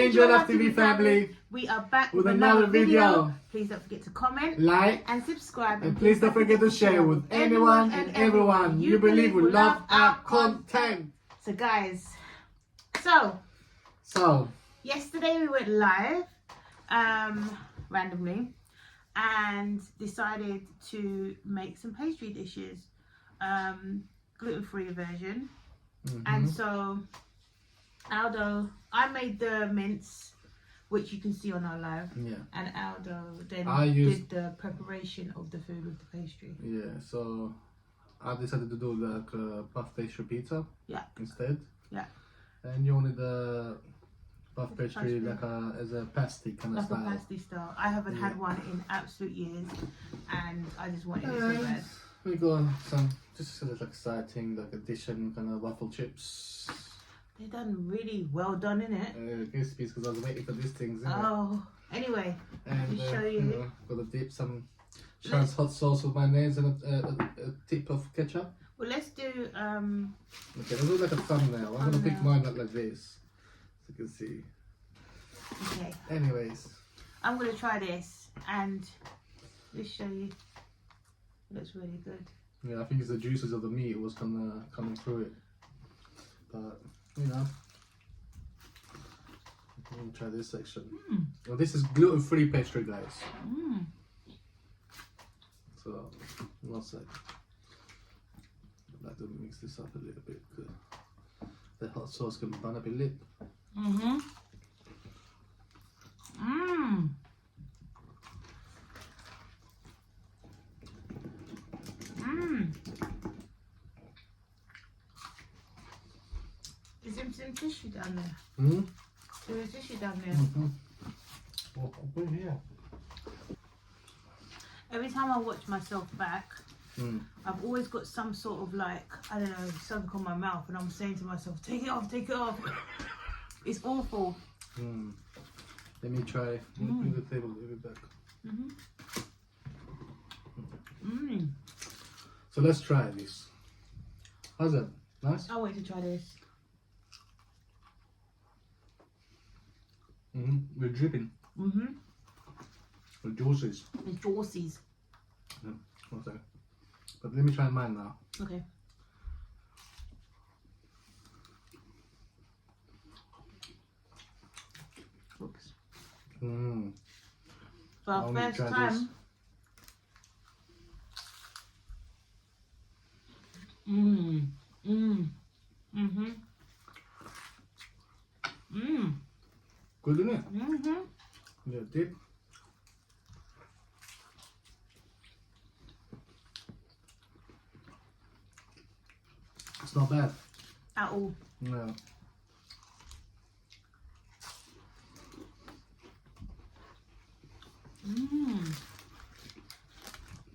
Enjoy Life TV family. We are back with another video. Please don't forget to comment, like, and subscribe. and please don't forget to share with anyone and everyone you believe will love our content. So guys, yesterday we went live randomly and decided to make some pastry dishes, gluten-free version. And so Aldo, I made the mince, which you can see on our live. Yeah. And Aldo then did the preparation of the food with the pastry. Yeah, so I decided to do like puff pastry pizza. Yeah. Instead. Yeah. And you wanted the puff pastry like as a pasty kind of style. Like a pasty style. I haven't had one in absolute years, and I just wanted it so bad. We got some just sort of like exciting, like addition kind of waffle chips. They're done really well done, innit? Crispy, because I was waiting for these things. Oh, anyway, let me show you. Got to dip some Chance hot sauce with mayonnaise and a tip of ketchup. Well, let's do. Okay, let's do like a thumbnail. I'm gonna pick mine up like this, so you can see. Okay. Anyways, I'm gonna try this and just show you. It looks really good. Yeah, I think it's the juices of the meat was coming through it, but. You know, let me try this section. Well, this is gluten-free pastry, guys. So, one sec. I'd like to mix this up a little bit. The hot sauce can burn up a lip. Is there some tissue down there? There is tissue down there. Well, I'll put it here. Every time I watch myself back, I've always got some sort of like, I don't know, something on my mouth, and I'm saying to myself, take it off, take it off. It's awful. Let me try. Let me bring the table a little bit back. So let's try this. How's that? Nice? I want to try this. We're dripping. With juices. With juices. Yeah, one second. But let me try mine now. Okay. Oops. For our first time. Good, isn't it? Yeah, dip. It's not bad. At all. No.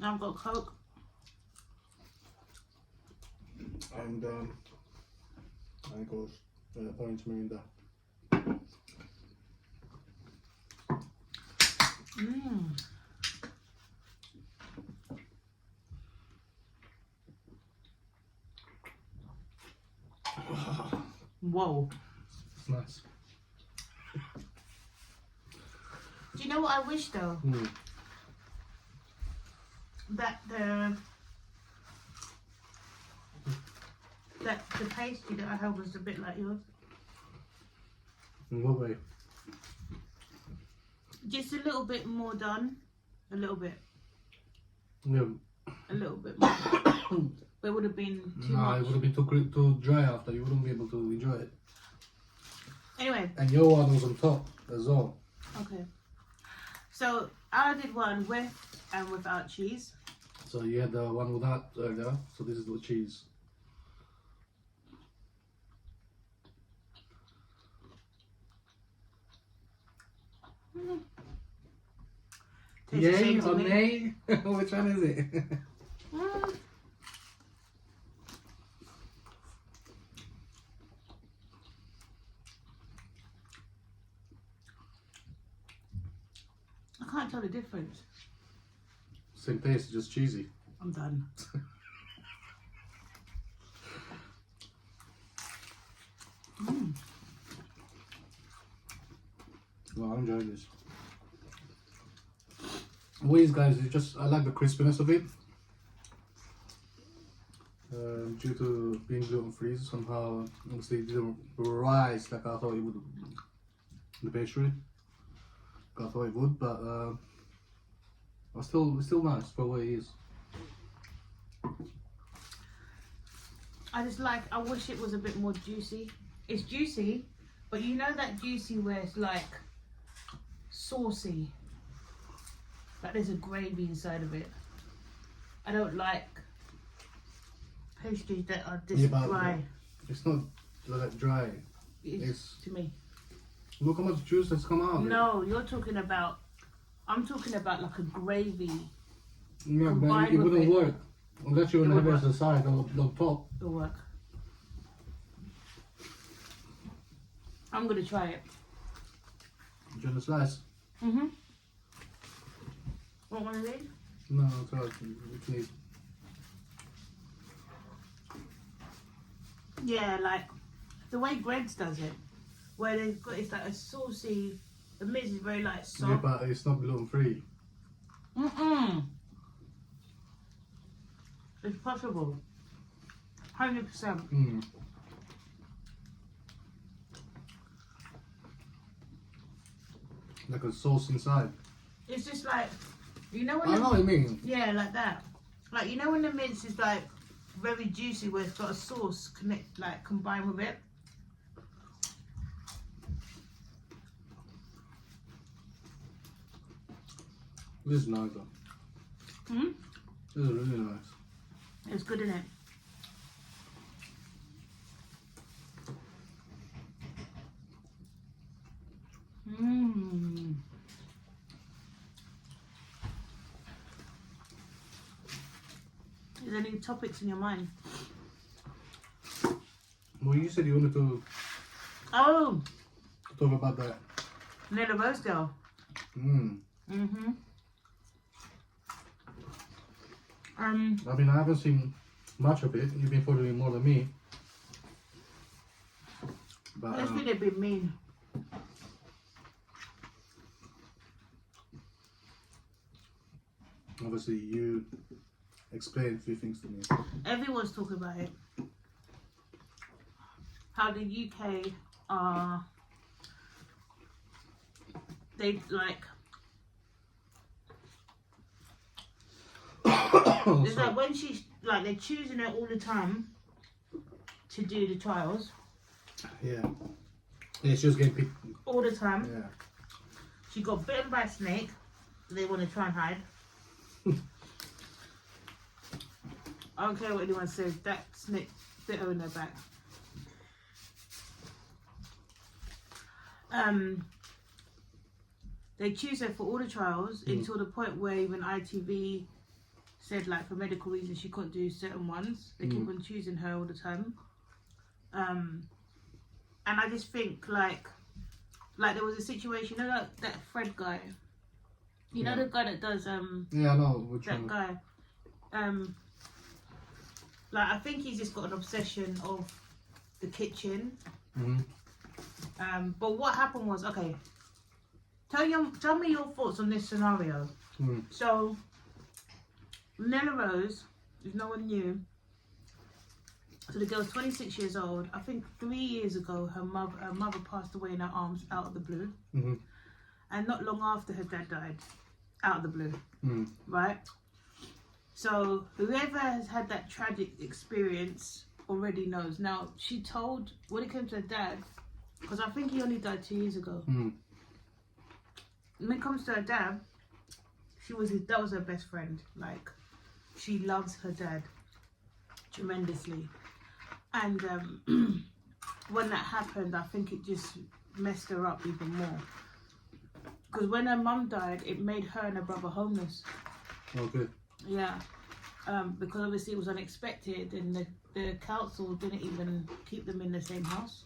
Now I've got Coke. And I got orange Mirinda. Whoa. It's nice. Do you know what I wish though? That the pastry that I had was a bit like yours. In what way? Just a little bit more done. A little bit. Yeah. A little bit more. But it would have been too much. It would have been too dry after. You wouldn't be able to enjoy it. Anyway. And your one was on top as well. Okay. So I did one with and without cheese. So you had the one without earlier. So this is the cheese. Yay or nay? Which one is it? I can't tell the difference. Same taste, just cheesy. I'm done. Well, I'm enjoying this. Ways, guys, it's just I like the crispiness of it. Due to being gluten free, somehow obviously it didn't rise like I thought it would. The pastry, I thought it would, but it's still nice for what it is. I wish it was a bit more juicy. It's juicy, but you know that juicy where it's like saucy, like there's a gravy inside of it. I don't like pastries that are this dry. It's not like dry. It's to me. Look how much juice has come out. No, you're talking about. I'm talking about like a gravy. Yeah, but it wouldn't work unless you want to have it as a side or on top. It'll work. I'm gonna try it. Do you want a slice? Mhm. Want one of these? No, it's alright. We can eat. Yeah, like the way Greg's does it, where it's like a saucy. The mix is very like soft. Yeah, but it's not gluten free. It's possible. 100%. Like a sauce inside. It's just like, you know when I know what you mean. Yeah, like that. Like, you know when the mince is like very juicy where it's got a sauce combined with it? This is nice though. This is really nice. It's good, isn't it? Is there any topics in your mind? Well, you said you wanted to talk about that. Little Rose Girl. I mean, I haven't seen much of it. You've been following more than me. But I think they've been mean. Obviously, you explained a few things to me. Everyone's talking about it. How the UK are... They like... It's like when she's like they're choosing her all the time to do the trials. Yeah. Yeah, she was getting picked all the time. Yeah. She got bitten by a snake. They want to try and hide. I don't care what anyone says. That snake bit her in her back. They choose her for all the trials until the point where even ITV said like for medical reasons she couldn't do certain ones. They keep on choosing her all the time. And I just think like there was a situation, you know, that Fred guy. You know the guy that does yeah, I know which that one. guy. Like I think he's just got an obsession of the kitchen. But what happened was, okay, tell me your thoughts on this scenario. So Nella Rose, if no one knew, so the girl's 26 years old. I think 3 years ago her mother passed away in her arms out of the blue. And not long after her dad died, out of the blue. Right? So whoever has had that tragic experience already knows. Now, she told, when it came to her dad, because I think he only died 2 years ago. When it comes to her dad, that was her best friend. Like, she loves her dad tremendously. And when that happened, I think it just messed her up even more. Because when her mum died, it made her and her brother homeless. Okay. Yeah. Because obviously it was unexpected and the council didn't even keep them in the same house.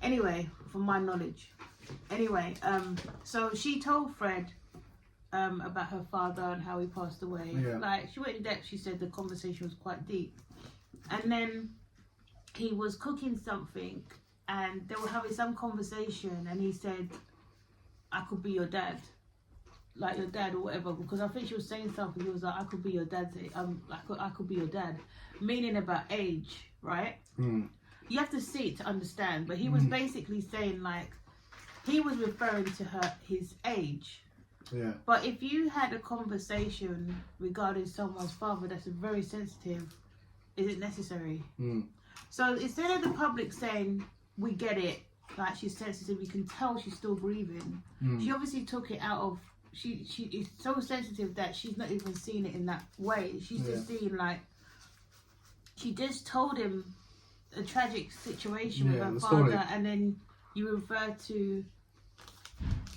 Anyway, from my knowledge. Anyway, so she told Fred about her father and how he passed away. Like, she went in depth. She said the conversation was quite deep. And then he was cooking something and they were having some conversation and he said, I could be your dad, like your dad or whatever, because I think she was saying something. He was like, I could be your dad's, I could be your dad, meaning about age, right? You have to see it to understand, but he was basically saying like, he was referring to his age. Yeah. But if you had a conversation regarding someone's father that's very sensitive, is it necessary? So instead of the public saying, we get it, like she's sensitive, you can tell she's still breathing. She obviously took it out of, she is so sensitive that she's not even seeing it in that way. She's just seeing like, she just told him a tragic situation with her father, story. And then you refer to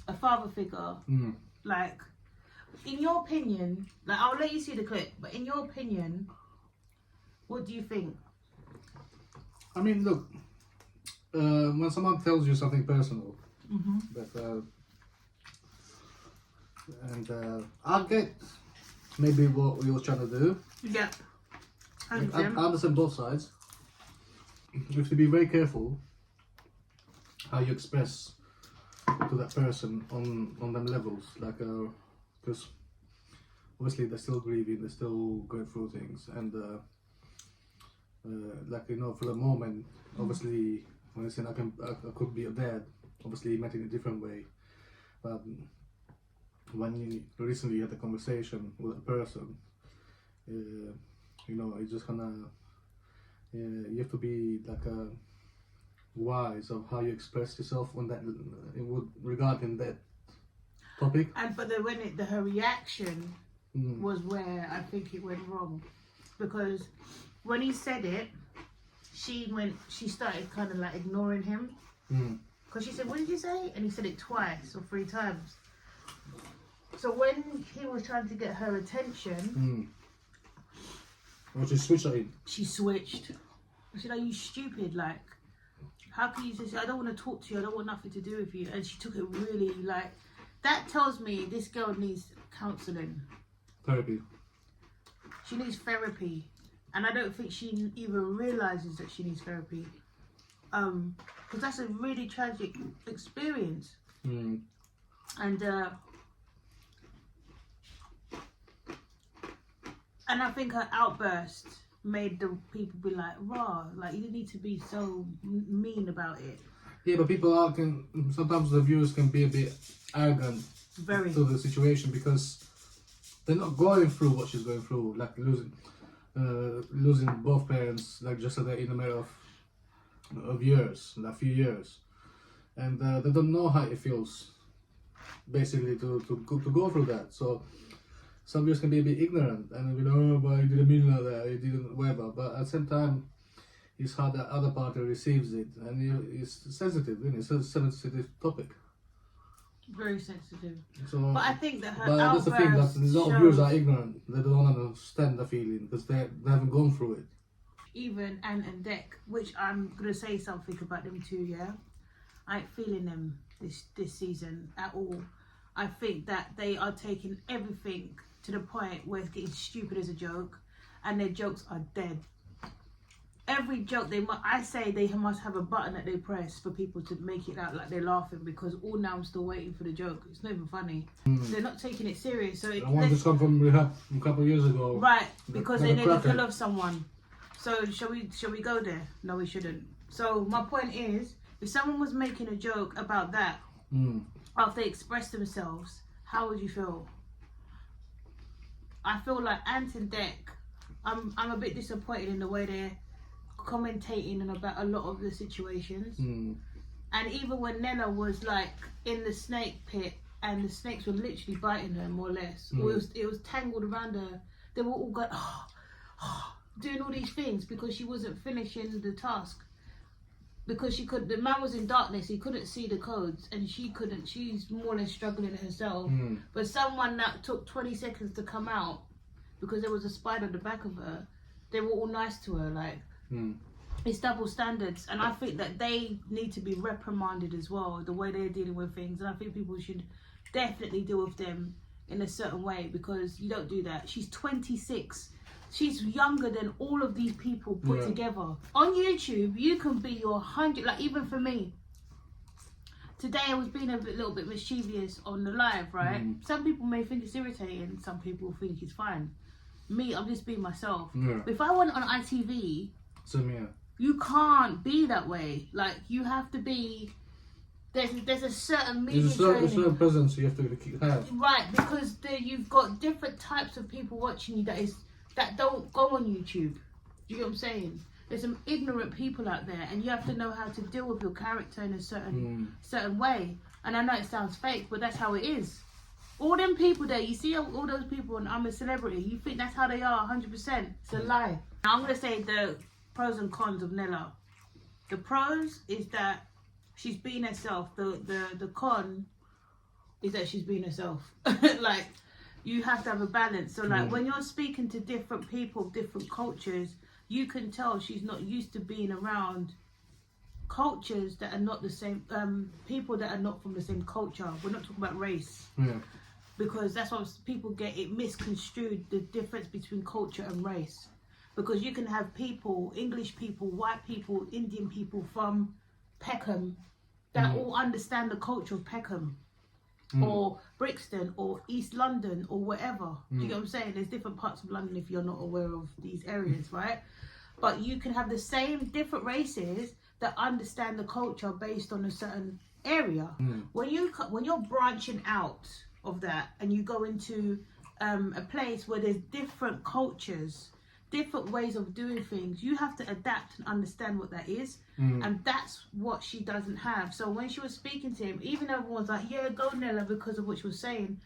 a father figure. Like, in your opinion, like I'll let you see the clip, but in your opinion, what do you think? I mean, look, when someone tells you something personal, that, and I get maybe what we were trying to do. Yeah. I understand both sides. You have to be very careful how you express to that person on them levels, like because obviously they're still grieving, they're still going through things, and like, you know, for the moment, obviously when I said I could be a dad, obviously he meant it in a different way, but when you recently had a conversation with a person, you know, it's just gonna you have to be like wise of how you express yourself on that regarding that topic. And but her reaction was where I think it went wrong, because when he said it, she started kind of like ignoring him, because she said, "What did you say?" And he said it twice or 3 times. So when he was trying to get her attention, well, she switched at him. She switched. I said, "Are you stupid? Like, how can you just say, I don't want to talk to you, I don't want nothing to do with you?" And she took it really like, that tells me this girl needs counselling. Therapy. She needs therapy. And I don't think she even realises that she needs therapy. Because that's a really tragic experience. And I think her outburst made the people be like, "Raw, like, you didn't need to be so mean about it." Yeah, but people sometimes the viewers can be a bit arrogant to the situation, because they're not going through what she's going through, like losing both parents, like just in a matter of years, like a few years, and they don't know how it feels, basically, to go through that. So some viewers can be a bit ignorant and be like, "Oh, but he didn't mean like that, he didn't whatever." But at the same time, it's how the other party receives it, and it's sensitive, isn't it? It's a sensitive topic. Very sensitive. So, but I think that her but that's the thing, that a lot of viewers are ignorant. They don't understand the feeling because they haven't gone through it. Even Ant and Dec, which I'm gonna say something about them too. Yeah, I ain't feeling them this season at all. I think that they are taking everything to the point where it's getting stupid as a joke, and their jokes are dead. Every joke they must have a button that they press for people to make it out like they're laughing, because all now I'm still waiting for the joke. It's not even funny. They're not taking it serious. So I want this come from rehab a couple of years ago. Right, because they nearly kill off someone. So shall we go there? No, we shouldn't. So my point is, if someone was making a joke about that after they expressed themselves, how would you feel? I feel like Ant and Dec, I'm a bit disappointed in the way they're commentating about a lot of the situations. And even when Nella was like in the snake pit and the snakes were literally biting her, more or less, or it was tangled around her, they were all going doing all these things because she wasn't finishing the task, because the man was in darkness, he couldn't see the codes, and she's more or less struggling herself. But someone that took 20 seconds to come out because there was a spider at the back of her, they were all nice to her. Like, it's double standards, and I think that they need to be reprimanded as well, the way they're dealing with things. And I think people should definitely deal with them in a certain way, because you don't do that. She's 26. She's younger than all of these people put together. On YouTube, you can be your 100, like even for me, today I was being a little bit mischievous on the live, right? Some people may think it's irritating, some people think it's fine. Me, I'm just being myself. Yeah. If I went on ITV, yeah. you can't be that way. Like, you have to be... There's a certain media There's a certain presence you have to have. Right, because you've got different types of people watching you that don't go on YouTube. Do you get what I'm saying? There's some ignorant people out there, and you have to know how to deal with your character in a certain way. And I know it sounds fake, but that's how it is. All them people there, you see all those people and I'm a celebrity, you think that's how they are 100%. It's a lie. Now, I'm going to say the pros and cons of Nella. The pros is that she's being herself. The con is that she's being herself. Like, you have to have a balance. So, like, when you're speaking to different people, different cultures, you can tell she's not used to being around cultures that are not the same, people that are not from the same culture. We're not talking about race. Yeah. Because that's what people get it misconstrued, the difference between culture and race. Because you can have people, English people, white people, Indian people from Peckham that all understand the culture of Peckham or Brixton or East London or whatever. Do you get what I'm saying? There's different parts of London if you're not aware of these areas, right? But you can have the same different races that understand the culture based on a certain area. When you're branching out of that and you go into a place where there's different cultures, different ways of doing things, you have to adapt and understand what that is. And that's what she doesn't have. So when she was speaking to him, even though everyone's like, yeah, go Nella, because of what she was saying,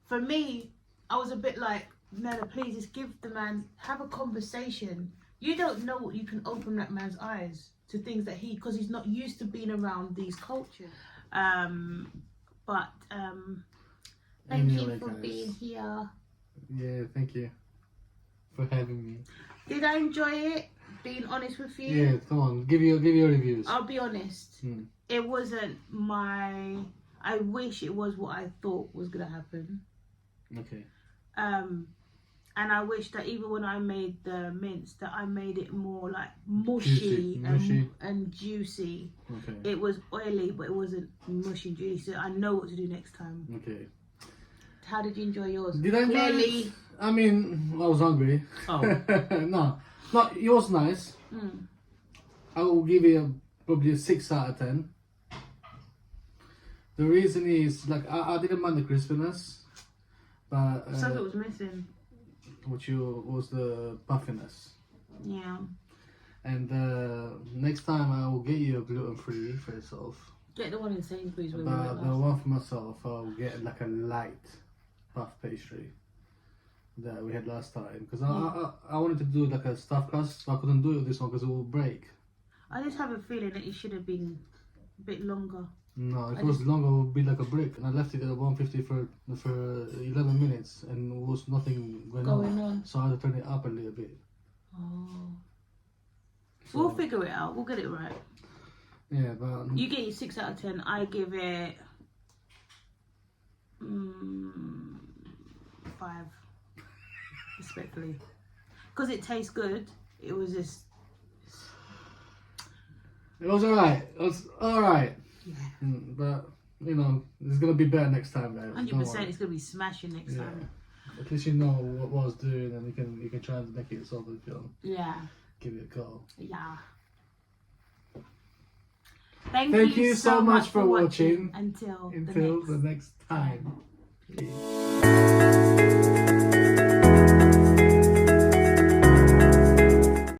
for me, I was a bit like, Nella, please just give the man, have a conversation. You don't know what you can open that man's eyes to things that because he's not used to being around these cultures. Thank you for being here. Yeah, thank you for having me. Did I enjoy it? Being honest with you? Yeah, come on, give your reviews. I'll be honest. It wasn't I wish it was what I thought was gonna happen. Okay. And I wish that even when I made the mince, that I made it more like mushy and juicy. Okay. It was oily, but it wasn't mushy and juicy. So I know what to do next time. Okay. How did you enjoy yours? Did I enjoy it? I mean, I was hungry. Oh. No, it was nice. I will give it probably a 6 out of 10. The reason is, like, I didn't mind the crispiness, but something was missing. Which was the puffiness. Yeah. And next time I will get you a gluten-free for yourself. Get the one in Sainsbury's. But the one for myself, I'll get like a light puff pastry that we had last time. Because I wanted to do like a stuffed crust, but I couldn't do it with this one because it will break. I just have a feeling that it should have been a bit longer. No, if it was longer, it would be like a brick. And I left it at 150 for 11 minutes and there was nothing going on. So I had to turn it up a little bit. Oh. So, we'll figure it out. We'll get it right. Yeah, but... You get it 6 out of 10. I give it... 5. Respectfully. Because it tastes good. It was just... It was alright. It was alright. Yeah. But, you know, it's going to be better next time, guys. 100%. It's going to be smashing next time. At least you know what I was doing and you can try and make it yourself if you don't. Yeah. Give it a go. Yeah. Thank you so much for watching. Until the next time. Peace.